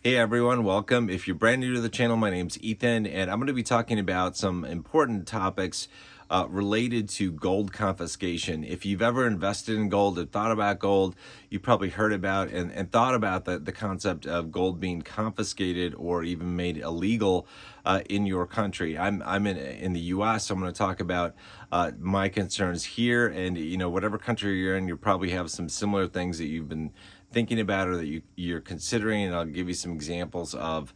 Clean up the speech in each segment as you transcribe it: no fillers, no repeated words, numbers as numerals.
Hey everyone, welcome. If you're brand new to the channel, my name's Ethan, and I'm going to be talking about some important topics related to gold confiscation. If you've ever invested in gold or thought about gold, you probably heard about and thought about the concept of gold being confiscated or even made illegal in your country. I'm in the U.S., so I'm going to talk about my concerns here, and whatever country you're in, you probably have some similar things that you've been thinking about or that you're considering, and I'll give you some examples of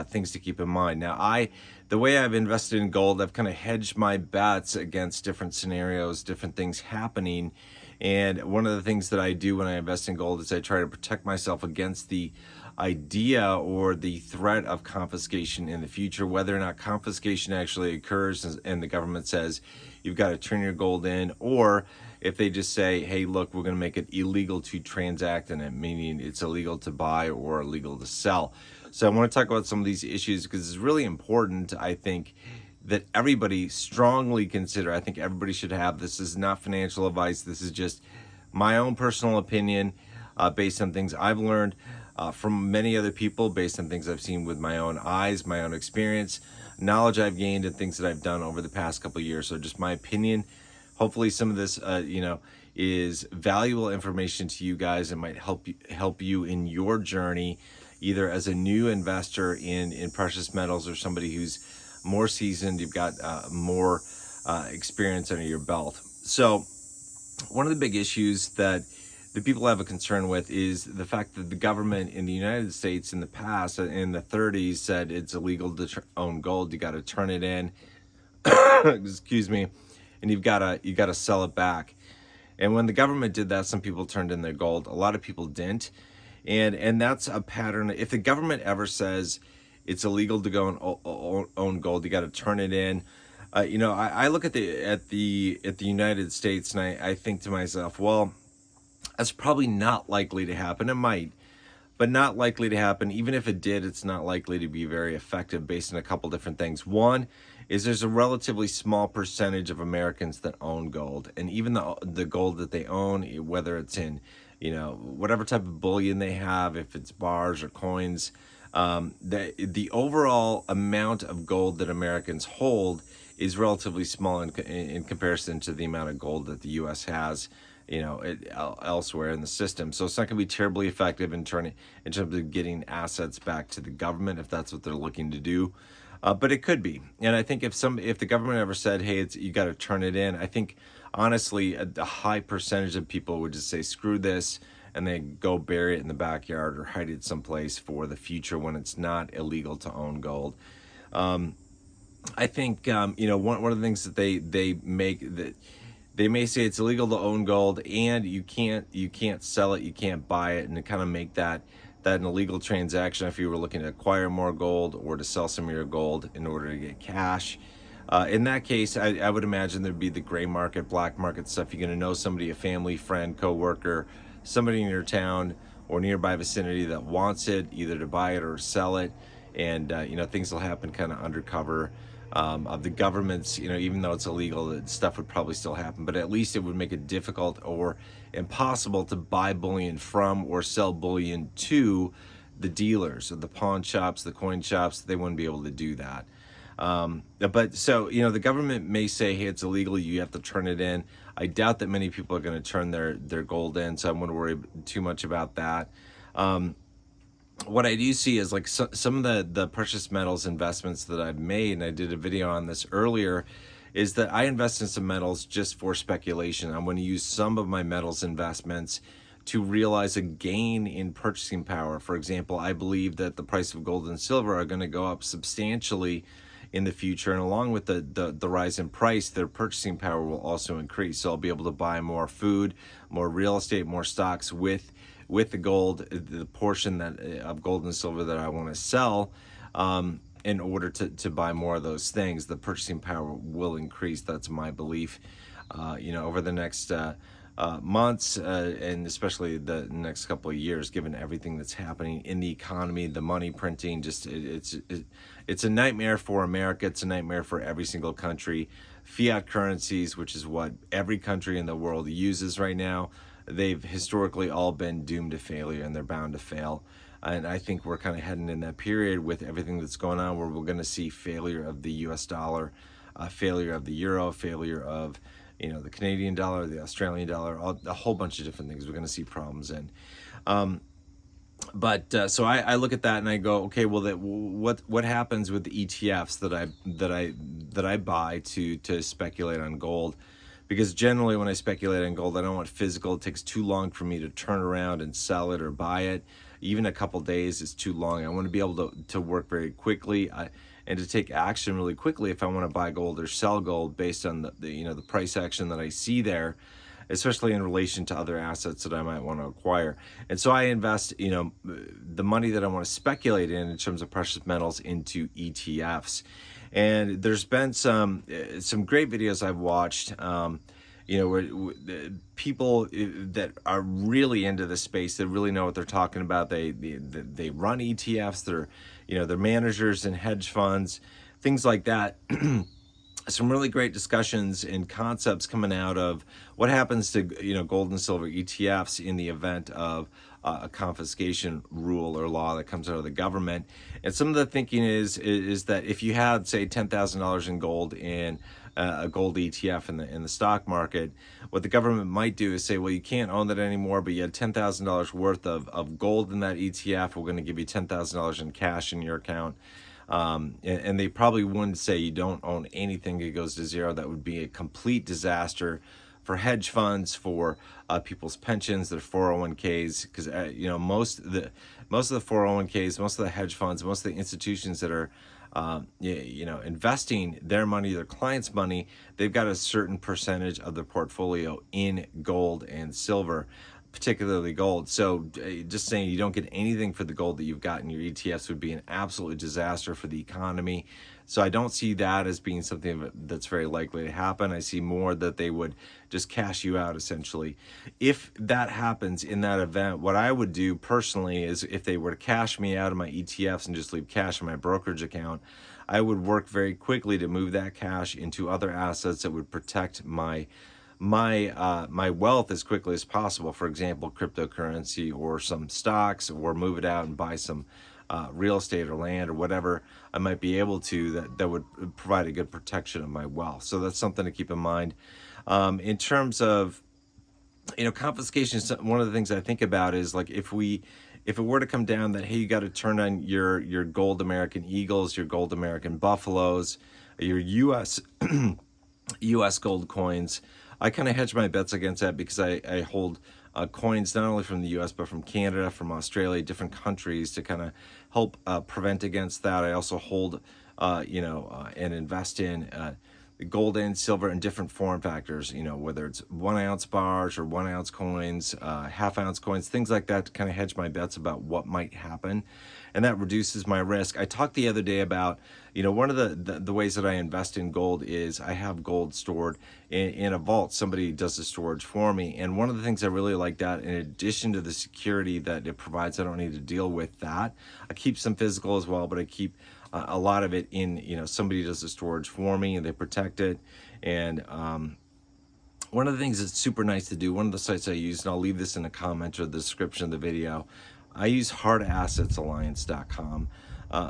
things to keep in mind. Now, the way I've invested in gold, I've kind of hedged my bets against different scenarios, different things happening. And one of the things that I do when I invest in gold is I try to protect myself against the idea or the threat of confiscation in the future, whether or not confiscation actually occurs and the government says you've got to turn your gold in, or if they just say, hey, look, we're going to make it illegal to transact in it, meaning it's illegal to buy or illegal to sell. So I want to talk about some of these issues because it's really important, I think, that everybody strongly consider. I think everybody should have this. Is not financial advice. This is just my own personal opinion based on things I've learned from many other people, based on things I've seen with my own eyes, my own experience, knowledge I've gained, and things that I've done over the past couple of years. So just my opinion. Hopefully some of this, is valuable information to you guys and might help you in your journey, either as a new investor in precious metals or somebody who's more seasoned, you've got more experience under your belt. So one of the big issues that the people have a concern with is the fact that the government in the United States in the past, in the 30s, said it's illegal to own gold. You got to turn it in. Excuse me. And you got to sell it back. And when the government did that, some people turned in their gold. A lot of people didn't. And that's a pattern. If the government ever says it's illegal to go and own gold, you got to turn it in. I look at the United States and I think to myself, well, that's probably not likely to happen. It might, but not likely to happen. Even if it did, it's not likely to be very effective based on a couple different things. One is there's a relatively small percentage of Americans that own gold, and even the gold that they own, whether it's in, whatever type of bullion they have, if it's bars or coins, the overall amount of gold that Americans hold is relatively small in comparison to the amount of gold that the U.S. has, elsewhere in the system. So it's not going to be terribly effective in terms of getting assets back to the government if that's what they're looking to do. But it could be. And I think if the government ever said, hey, you got to turn it in, I think honestly a high percentage of people would just say, screw this, and they go bury it in the backyard or hide it someplace for the future when it's not illegal to own gold. I think one of the things that they make that they may say it's illegal to own gold and you can't sell it, you can't buy it, and to kind of make that an illegal transaction if you were looking to acquire more gold or to sell some of your gold in order to get cash. In that case, I would imagine there'd be the gray market, black market stuff. You're going to know somebody, a family, friend, co-worker, somebody in your town or nearby vicinity that wants it, either to buy it or sell it. And, things will happen kind of undercover of the government's, even though it's illegal, that stuff would probably still happen, but at least it would make it difficult or impossible to buy bullion from or sell bullion to the dealers or the pawn shops, the coin shops. They wouldn't be able to do that. But so, the government may say, hey, it's illegal, you have to turn it in. I doubt that many people are going to turn their gold in, so I wouldn't worry too much about that. What I do see is like some of the precious metals investments that I've made, and I did a video on this earlier, is that I invest in some metals just for speculation. I'm going to use some of my metals investments to realize a gain in purchasing power. For example, I believe that the price of gold and silver are going to go up substantially in the future, and along with the rise in price, their purchasing power will also increase. So I'll be able to buy more food, more real estate, more stocks with the gold, the portion of gold and silver that I want to sell, in order to buy more of those things. The purchasing power will increase. That's my belief. Over the next months, and especially the next couple of years, given everything that's happening in the economy, the money printing, it's a nightmare for America. It's a nightmare for every single country. Fiat currencies, which is what every country in the world uses right now, they've historically all been doomed to failure, and they're bound to fail. And I think we're kind of heading in that period with everything that's going on, where we're going to see failure of the US dollar, failure of the euro, failure of the Canadian dollar, the Australian dollar, a whole bunch of different things we're going to see problems in. So I look at that and I go, okay, well, what happens with the ETFs that I buy to speculate on gold? Because generally when I speculate on gold, I don't want physical. It takes too long for me to turn around and sell it or buy it. Even a couple days is too long. I want to be able to work very quickly and to take action really quickly if I want to buy gold or sell gold based on the price action that I see there, especially in relation to other assets that I might want to acquire. And so I invest, the money that I want to speculate in terms of precious metals into ETFs. And there's been some great videos I've watched, where people that are really into this space, that really know what they're talking about. They run ETFs. They're managers and hedge funds, things like that. Some really great discussions and concepts coming out of what happens to gold and silver ETFs in the event of a confiscation rule or law that comes out of the government. And some of the thinking is that if you had, say, $10,000 in gold in a gold ETF in the stock market, what the government might do is say, well, you can't own that anymore, but you had $10,000 worth of gold in that ETF. We're going to give you $10,000 in cash in your account. And they probably wouldn't say you don't own anything, it goes to zero. That would be a complete disaster for hedge funds, for people's pensions, their 401ks, because most of the 401ks, most of the hedge funds, most of the institutions that are investing their money, their clients' money, they've got a certain percentage of their portfolio in gold and silver, particularly gold. So just saying you don't get anything for the gold that you've got in your ETFs would be an absolute disaster for the economy. So I don't see that as being something that's very likely to happen. I see more that they would just cash you out, essentially. If that happens in that event, what I would do personally is, if they were to cash me out of my ETFs and just leave cash in my brokerage account, I would work very quickly to move that cash into other assets that would protect my wealth as quickly as possible. For example, cryptocurrency or some stocks, or move it out and buy some real estate or land or whatever I might be able to that would provide a good protection of my wealth. So that's something to keep in mind. In terms of confiscation, one of the things I think about is, like, if it were to come down that, hey, you got to turn on your gold American Eagles, your gold American Buffaloes, your US gold coins, I kind of hedge my bets against that, because I hold coins not only from the US but from Canada, from Australia, different countries, to kind of help prevent against that. I also hold and invest in gold and silver in different form factors, whether it's 1 ounce bars or 1 ounce coins, half ounce coins, things like that, to kind of hedge my bets about what might happen. And that reduces my risk. I talked the other day about, one of the ways that I invest in gold is I have gold stored in a vault. Somebody does the storage for me. And one of the things I really like, that in addition to the security that it provides, I don't need to deal with that. I keep some physical as well, but I keep a lot of it in, somebody does the storage for me and they protect it. And one of the things that's super nice to do, one of the sites I use, and I'll leave this in the comment or the description of the video, I use hardassets.alliance.com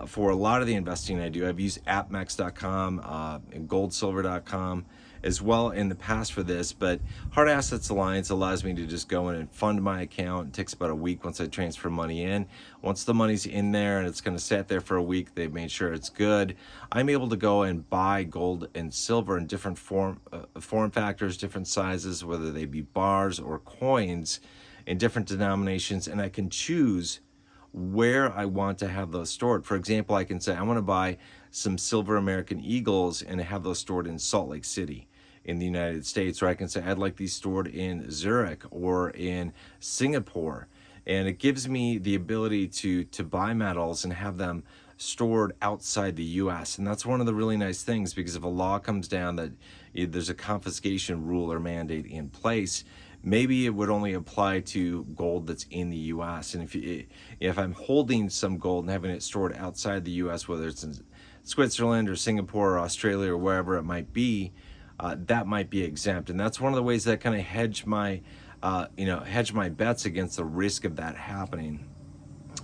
for a lot of the investing I do. I've used appmex.com and goldsilver.com as well in the past for this, but Hard Assets Alliance allows me to just go in and fund my account. It takes about a week once I transfer money in. Once the money's in there and it's going to sit there for a week, they've made sure it's good, I'm able to go and buy gold and silver in different form factors, different sizes, whether they be bars or coins, in different denominations, and I can choose where I want to have those stored. For example, I can say I want to buy some silver American Eagles and have those stored in Salt Lake City in the United States, or I can say I'd like these stored in Zurich or in Singapore. And it gives me the ability to buy metals and have them stored outside the US. And that's one of the really nice things, because if a law comes down that there's a confiscation rule or mandate in place, maybe it would only apply to gold that's in the US. And if I'm holding some gold and having it stored outside the US, whether it's in Switzerland or Singapore or Australia or wherever it might be, that might be exempt. And that's one of the ways that kind of hedge my bets against the risk of that happening.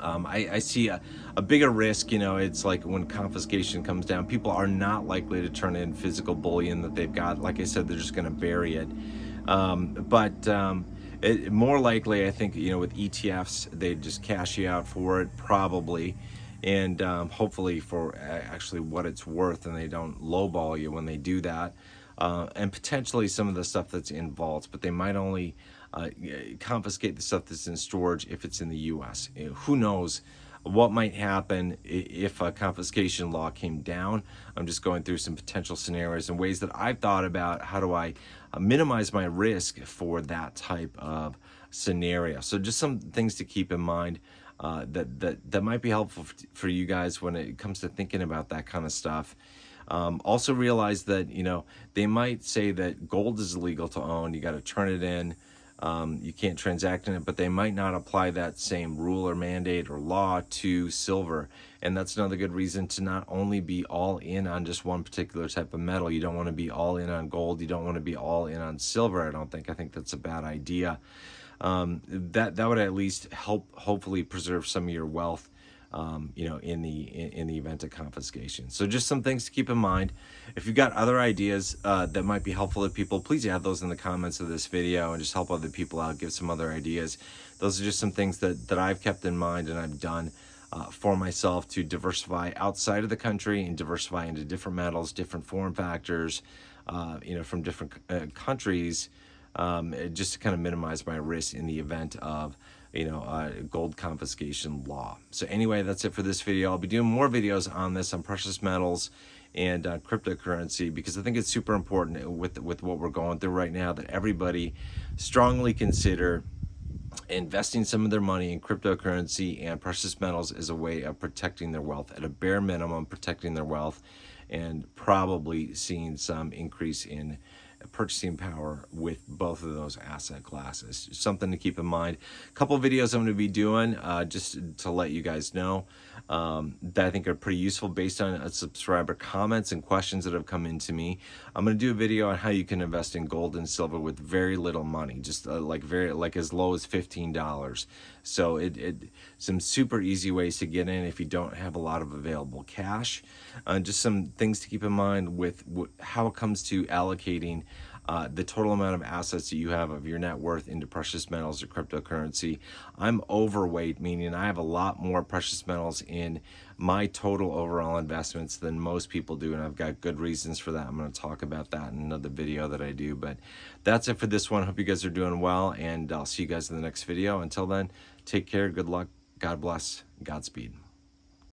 I see a bigger risk. It's like when confiscation comes down, people are not likely to turn in physical bullion that they've got. Like I said, they're just going to bury it. More likely, I think, with ETFs, they just cash you out for it, probably. And hopefully for actually what it's worth, and they don't lowball you when they do that. And potentially some of the stuff that's in vaults, but they might only confiscate the stuff that's in storage if it's in the U.S. Who knows what might happen if a confiscation law came down. I'm just going through some potential scenarios and ways that I've thought about how do I minimize my risk for that type of scenario. So just some things to keep in mind that might be helpful for you guys when it comes to thinking about that kind of stuff. Also realize that, they might say that gold is illegal to own. You got to turn it in. You can't transact in it, but they might not apply that same rule or mandate or law to silver. And that's another good reason to not only be all in on just one particular type of metal. You don't want to be all in on gold. You don't want to be all in on silver, I don't think. I think that's a bad idea. That would at least hopefully preserve some of your wealth, in the event of confiscation. So just some things to keep in mind. If you've got other ideas that might be helpful to people, please add those in the comments of this video and just help other people out, give some other ideas. Those are just some things that I've kept in mind and I've done for myself to diversify outside of the country and diversify into different metals, different form factors, from different countries, just to kind of minimize my risk in the event of gold confiscation law. So anyway, that's it for this video. I'll be doing more videos on this, on precious metals and cryptocurrency, because I think it's super important with what we're going through right now, that everybody strongly consider investing some of their money in cryptocurrency and precious metals as a way of protecting their wealth, at a bare minimum, protecting their wealth, and probably seeing some increase in purchasing power with both of those asset classes. Something to keep in mind. A couple of videos I'm going to be doing just to let you guys know that I think are pretty useful based on subscriber comments and questions that have come into me. I'm going to do a video on how you can invest in gold and silver with very little money, just like as low as $15. So some super easy ways to get in if you don't have a lot of available cash. Just some things to keep in mind with how it comes to allocating the total amount of assets that you have of your net worth into precious metals or cryptocurrency. I'm overweight, meaning I have a lot more precious metals in my total overall investments than most people do, and I've got good reasons for that. I'm going to talk about that in another video that I do, but that's it for this one. Hope you guys are doing well, and I'll see you guys in the next video. Until then, take care, good luck, God bless, Godspeed.